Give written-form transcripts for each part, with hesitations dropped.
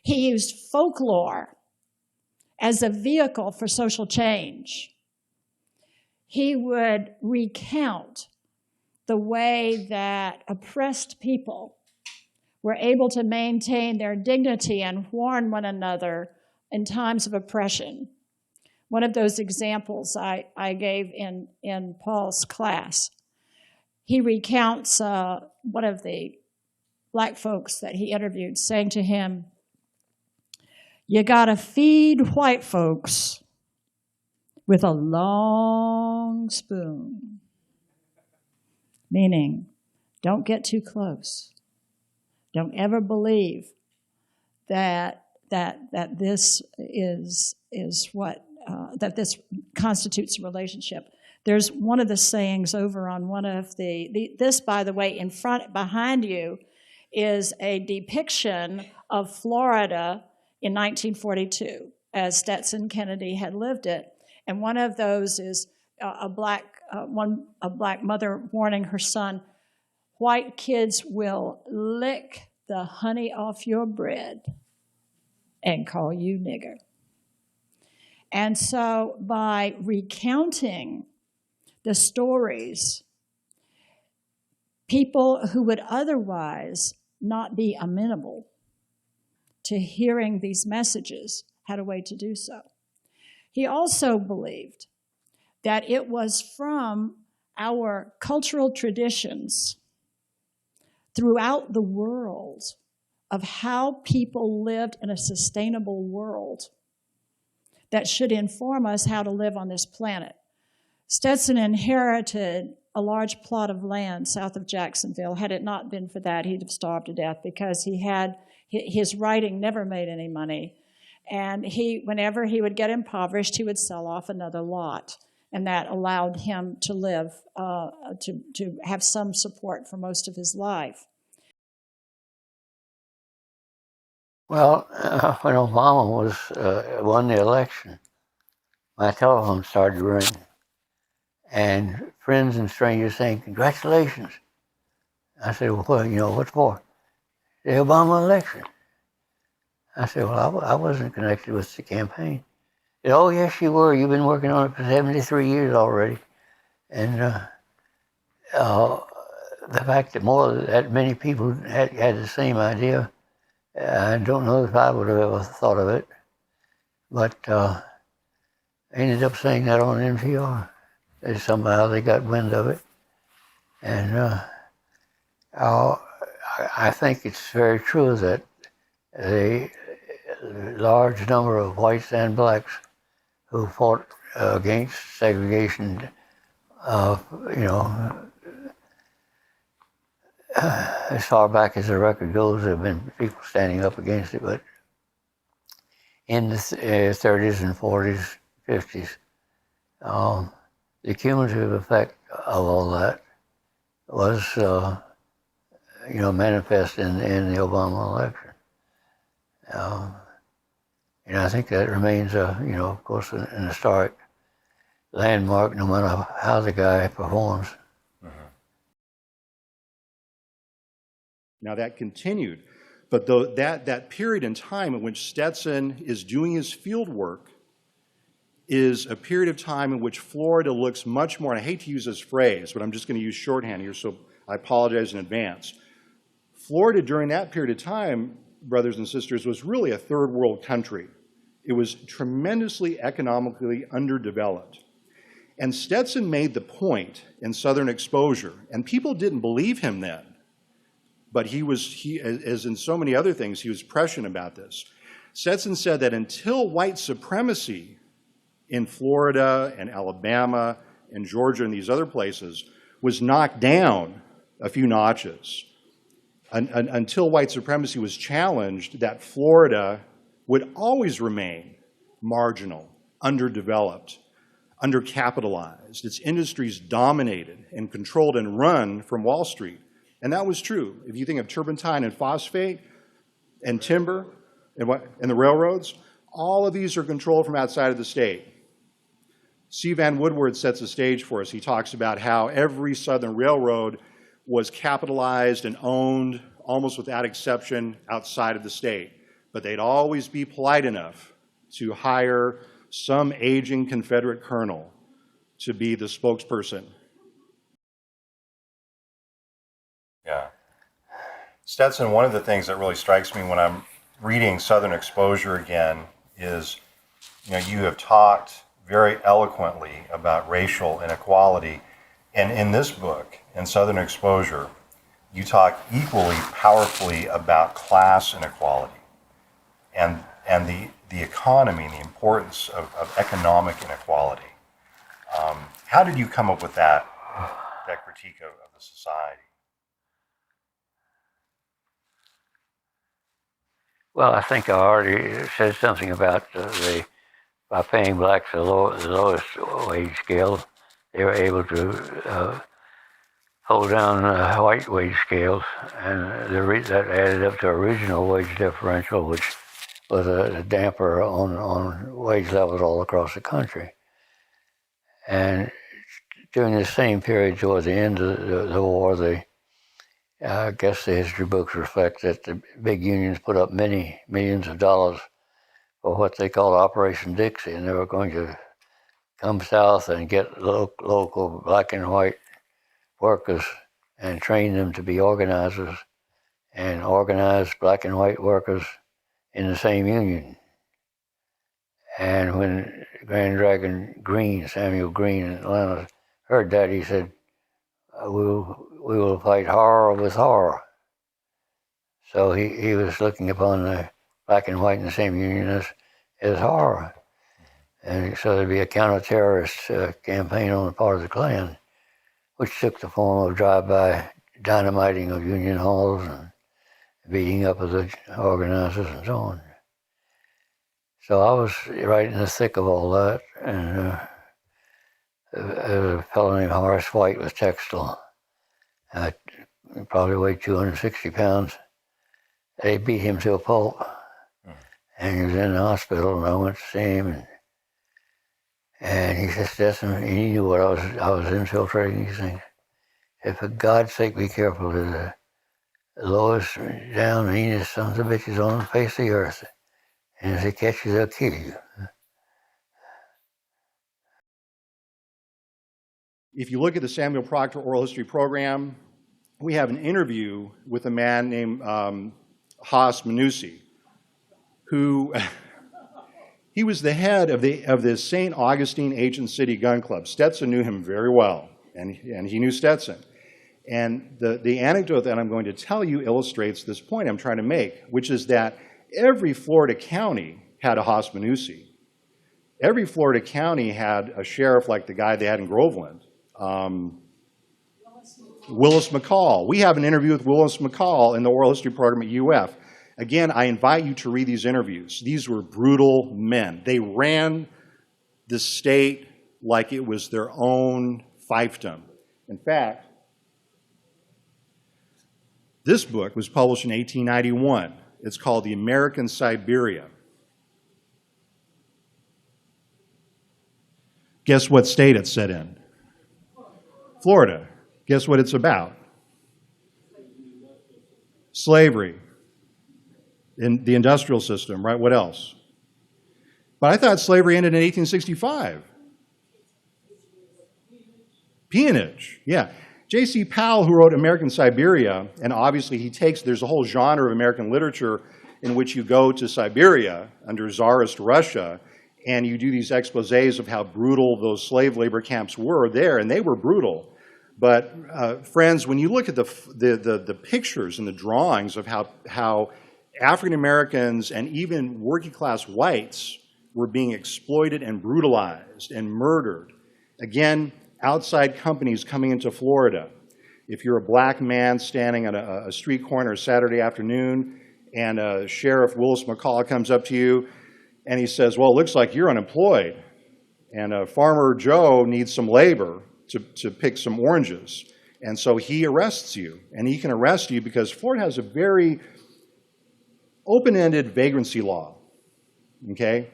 He used folklore as a vehicle for social change. He would recount the way that oppressed people were able to maintain their dignity and warn one another in times of oppression. One of those examples I gave in Paul's class, he recounts one of the black folks that he interviewed saying to him, "You gotta feed white folks with a long spoon," meaning don't get too close. Don't ever believe that this is what that this constitutes a relationship. There's one of the sayings over on one of this, by the way, behind you is a depiction of Florida in 1942 as Stetson Kennedy had lived it. And one of those is a black mother warning her son, "White kids will lick the honey off your bread and call you nigger." And so by recounting the stories, people who would otherwise not be amenable to hearing these messages had a way to do so. He also believed that it was from our cultural traditions throughout the world of how people lived in a sustainable world that should inform us how to live on this planet. Stetson inherited a large plot of land south of Jacksonville. Had it not been for that, he'd have starved to death because his writing never made any money. And whenever he would get impoverished, he would sell off another lot. And that allowed him to live, to have some support for most of his life. Well, when Obama won the election, my telephone started ringing. And friends and strangers saying, "Congratulations." I said, "Well, what for?" "The Obama election." I said, "Well, I wasn't connected with the campaign." He said, "Oh, yes, you were. You've been working on it for 73 years already." And the fact that many people had the same idea, I don't know if I would have ever thought of it. But I ended up saying that on NPR. Somehow they got wind of it. And I think it's very true that the large number of whites and blacks who fought against segregation, as far back as the record goes, there have been people standing up against it, but in the 30s and 40s, 50s, the cumulative effect of all that was, manifest in the Obama election. And I think that remains, of course, an historic landmark, no matter how the guy performs. Uh-huh. Now that continued, but that period in time in which Stetson is doing his field work is a period of time in which Florida looks much more, and I hate to use this phrase, but I'm just going to use shorthand here, so I apologize in advance. Florida during that period of time, brothers and sisters, was really a third world country. It was tremendously economically underdeveloped. And Stetson made the point in Southern Exposure, and people didn't believe him then, but he, as in so many other things, he was prescient about this. Stetson said that until white supremacy in Florida and Alabama and Georgia and these other places was knocked down a few notches, until white supremacy was challenged, that Florida would always remain marginal, underdeveloped, undercapitalized. Its industries dominated and controlled and run from Wall Street. And that was true. If you think of turpentine and phosphate and timber and the railroads, all of these are controlled from outside of the state. C. Van Woodward sets the stage for us. He talks about how every Southern railroad was capitalized and owned almost without exception outside of the state. but they'd always be polite enough to hire some aging Confederate colonel to be the spokesperson. Yeah. Stetson, one of the things that really strikes me when I'm reading Southern Exposure again is, you have talked very eloquently about racial inequality. And in this book, in Southern Exposure, you talk equally powerfully about class inequality and the economy and the importance of economic inequality. How did you come up with that critique of the society? Well, I think I already said something about by paying blacks the lowest wage scale, they were able to hold down white wage scales, and that added up to a regional wage differential, which was a damper on wage levels all across the country. And during the same period toward the end of the war, I guess the history books reflect that the big unions put up many millions of dollars for what they called Operation Dixie, and they were going to come south and get local black and white workers and train them to be organizers and organize black and white workers in the same union. And when Grand Dragon Green, Samuel Green in Atlanta, heard that, he said, we will fight horror with horror. So he was looking upon the black and white in the same union as horror. And so there'd be a counter-terrorist campaign on the part of the Klan, which took the form of drive-by dynamiting of union halls and beating up of the organizers and so on. So I was right in the thick of all that, and there was a fellow named Horace White with Textile. He probably weighed 260 pounds. They beat him to a pulp, and he was in the hospital, and I went to see him, and he said, Stetson, he knew what I was infiltrating these things. He said, for God's sake, be careful. There's the lowest down, meanest sons of bitches on the face of the earth. And if they catch you, they'll kill you. If you look at the Samuel Proctor Oral History Program, we have an interview with a man named Haas Manussi, who he was the head of the St. Augustine Ancient City Gun Club. Stetson knew him very well, and he knew Stetson. And the anecdote that I'm going to tell you illustrates this point I'm trying to make, which is that every Florida county had a Haas Manussi. Every Florida county had a sheriff like the guy they had in Groveland. Willis McCall. We have an interview with Willis McCall in the oral history program at UF. Again, I invite you to read these interviews. These were brutal men. They ran the state like it was their own fiefdom. In fact, this book was published in 1891. It's called The American Siberia. Guess what state it's set in? Florida. Guess what it's about? Slavery. In the industrial system, right? What else? But I thought slavery ended in 1865. Peonage, yeah. J.C. Powell, who wrote American Siberia, and obviously there's a whole genre of American literature in which you go to Siberia under Tsarist Russia, and you do these exposés of how brutal those slave labor camps were there, and they were brutal. But friends, when you look at the pictures and the drawings of how African Americans and even working class whites were being exploited and brutalized and murdered, again, outside companies coming into Florida. If you're a black man standing on a street corner Saturday afternoon and Sheriff Willis McCall comes up to you and he says, well, it looks like you're unemployed and Farmer Joe needs some labor to pick some oranges. And so he arrests you, and he can arrest you because Florida has a very open-ended vagrancy law, okay?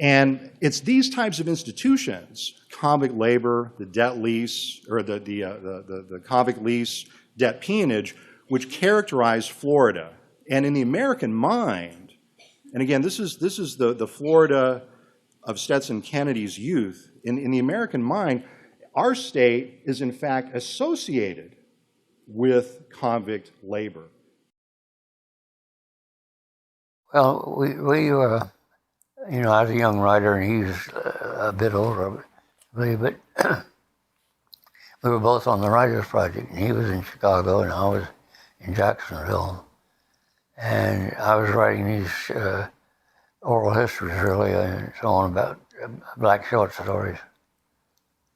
And it's these types of institutions, convict labor, the debt lease, or the convict lease, debt peonage, which characterize Florida. And in the American mind, And again, this is the Florida of Stetson Kennedy's youth. In the American mind, our state is in fact associated with convict labor. Well, we were, you know, I was a young writer and he was a bit older, I believe, but we were both on the Writers Project, and he was in Chicago and I was in Jacksonville. And I was writing these oral histories, really, and so on, about black short stories.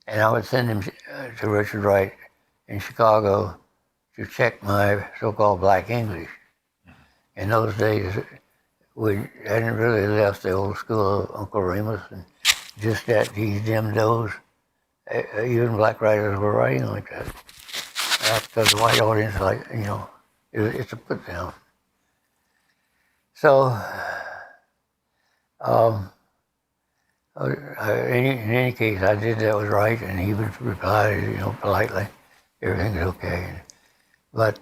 And I would send him to Richard Wright in Chicago to check my so-called black English. In those days, we hadn't really left the old school of Uncle Remus, and just at these dim does, even black writers were writing like that. Because the white audience, like, you know, it's a put down. So, in any case, I did that was right, and he would reply, you know, politely, everything's okay. But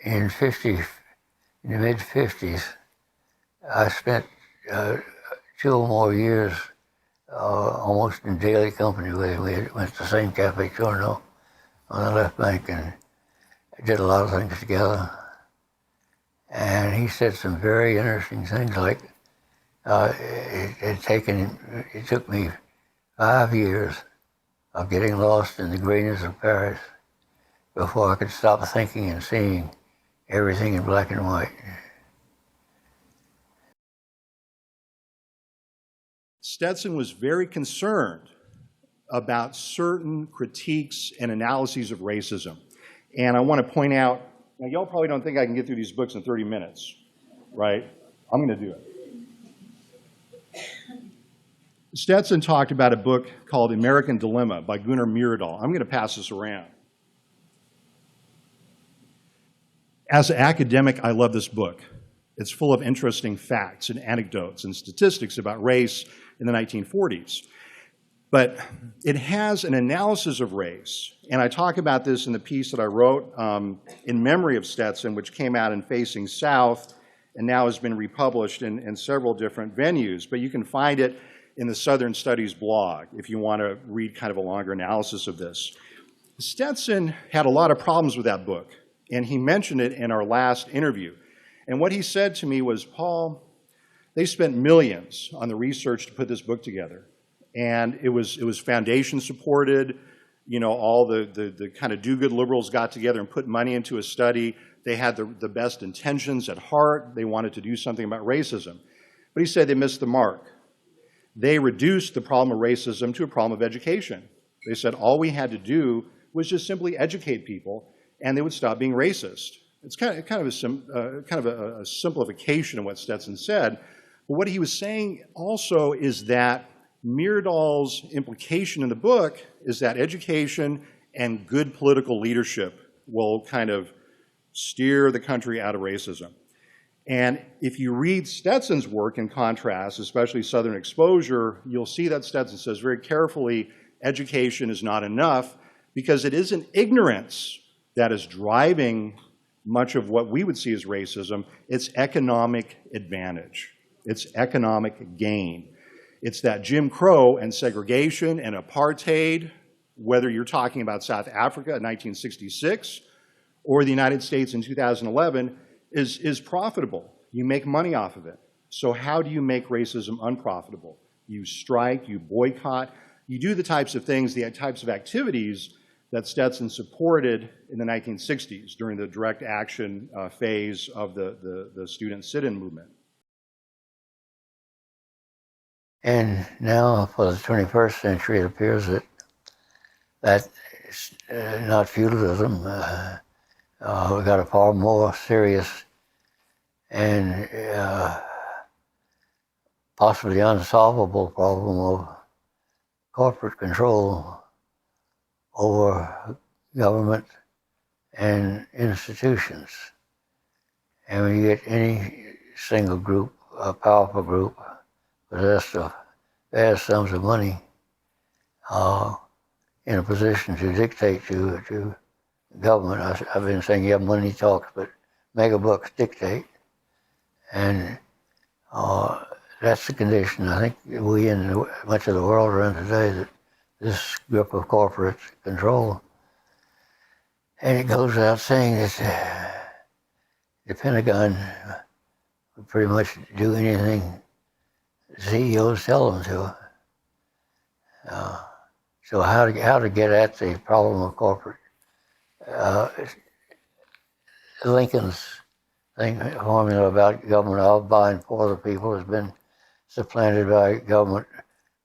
in the mid-50s, I spent 2 or more years almost in daily company with him. We went to the same Cafe Chorno on the left bank and did a lot of things together. And he said some very interesting things, like it took me 5 years of getting lost in the greenness of Paris before I could stop thinking and seeing everything in black and white. Stetson was very concerned about certain critiques and analyses of racism. And I want to point out, now y'all probably don't think I can get through these books in 30 minutes, right? I'm going to do it. Stetson talked about a book called American Dilemma by Gunnar Myrdal. I'm going to pass this around. As an academic, I love this book. It's full of interesting facts and anecdotes and statistics about race in the 1940s. But it has an analysis of race, and I talk about this in the piece that I wrote in memory of Stetson, which came out in Facing South and now has been republished in several different venues. But you can find it in the Southern Studies blog if you want to read kind of a longer analysis of this. Stetson had a lot of problems with that book, and he mentioned it in our last interview. And what he said to me was, Paul, they spent millions on the research to put this book together. And it was foundation supported. You know, all the kind of do-good liberals got together and put money into a study. They had the best intentions at heart. They wanted to do something about racism. But he said they missed the mark. They reduced the problem of racism to a problem of education. They said all we had to do was just simply educate people, and they would stop being racist. It's kind of a simplification of what Stetson said. But what he was saying also is that Myrdal's implication in the book is that education and good political leadership will kind of steer the country out of racism. And if you read Stetson's work in contrast, especially Southern Exposure, you'll see that Stetson says very carefully, education is not enough because it isn't ignorance that is driving much of what we would see as racism. It's economic advantage. It's economic gain. It's that Jim Crow and segregation and apartheid, whether you're talking about South Africa in 1966 or the United States in 2011, is profitable. You make money off of it. So how do you make racism unprofitable? You strike, you boycott, you do the types of things, the types of activities that Stetson supported in the 1960s during the direct action phase of the student sit-in movement. And now, for the 21st century, it appears that it's not feudalism. We've got a far more serious and possibly unsolvable problem of corporate control over government and institutions. And when you get any single group, a powerful group, possessed of vast sums of money, in a position to dictate to government. I've been saying, yeah, money talks, but mega bucks dictate. And That's the condition I think we and much of the world are in today, that this grip of corporate control. And it goes without saying that the Pentagon would pretty much do anything the CEOs tell them to. So how to get at the problem of corporate? Lincoln's formula about government of, by, and for the people has been supplanted by government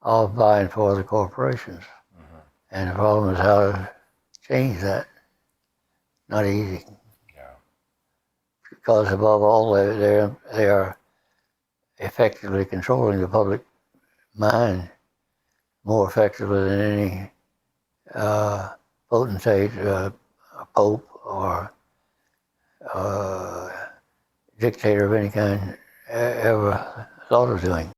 of, by, and for the corporations. Mm-hmm. And the problem is how to change that. Not easy. Yeah. Because above all, they are effectively controlling the public mind more effectively than any potentate, pope, or dictator of any kind ever thought of doing.